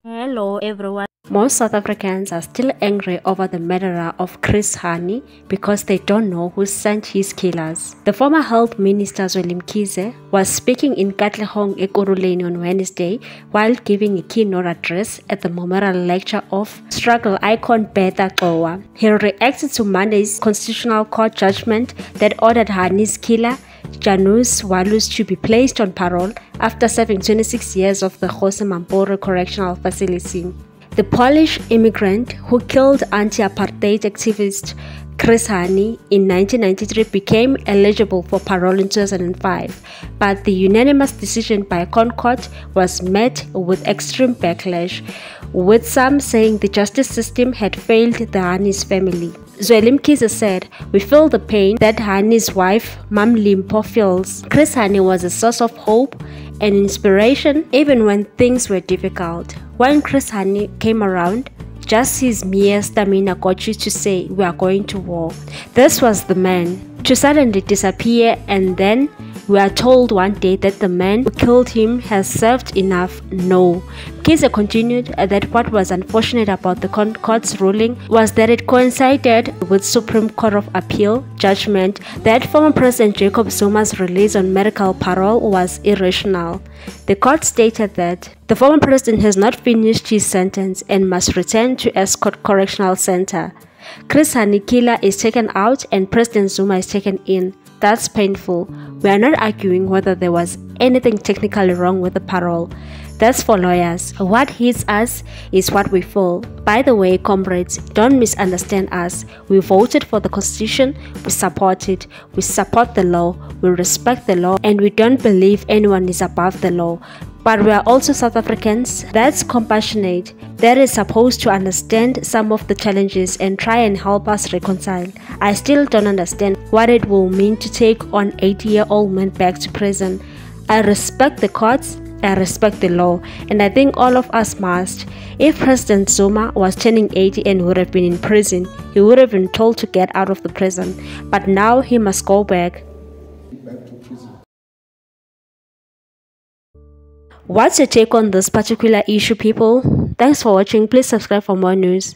Hello everyone. Most South Africans are still angry over the murderer of Chris Hani because they don't know who sent his killers. The former Health Minister Zweli Mkhize was speaking in Katlehong, Ekurhuleni on Wednesday while giving a keynote address at the memorial lecture of struggle icon Betha Xowa. He reacted to Monday's Constitutional Court judgment that ordered Hani's killer Janus Walus to be placed on parole after serving 26 years of the Jose Mamporo Correctional Facility. The Polish immigrant who killed anti-apartheid activist Chris Hani in 1993 became eligible for parole in 2005, but the unanimous decision by Concord was met with extreme backlash, with some saying the justice system had failed the Hani's family. Zweli Mkhize said, "We feel the pain that Hani's wife, Mam Limpo, feels. Chris Hani was a source of hope and inspiration even when things were difficult. When Chris Hani came around, just his mere stamina got you to say, 'We are going to war.' This was the man. To suddenly disappear and then we are told one day that the man who killed him has served enough. No." Mkhize continued that what was unfortunate about the court's ruling was that it coincided with Supreme Court of Appeal judgment that former President Jacob Zuma's release on medical parole was irrational. The court stated that the former president has not finished his sentence and must return to Escort Correctional Center. Chris Hani killer is taken out and President Zuma is taken in. That's painful. We are not arguing whether there was anything technically wrong with the parole. That's for lawyers. What hits us is what we feel. By the way, comrades, don't misunderstand us. We voted for the Constitution, we support it, we support the law, we respect the law, and we don't believe anyone is above the law. But we are also South Africans that's compassionate, that is supposed to understand some of the challenges and try and help us reconcile. I still don't understand what it will mean to take on 80-year-old men back to prison. I respect the courts, I respect the law, and I think all of us must. If President Zuma was turning 80 and would have been in prison, he would have been told to get out of the prison. But now he must go back. What's your take on this particular issue, people? Thanks for watching. Please subscribe for more news.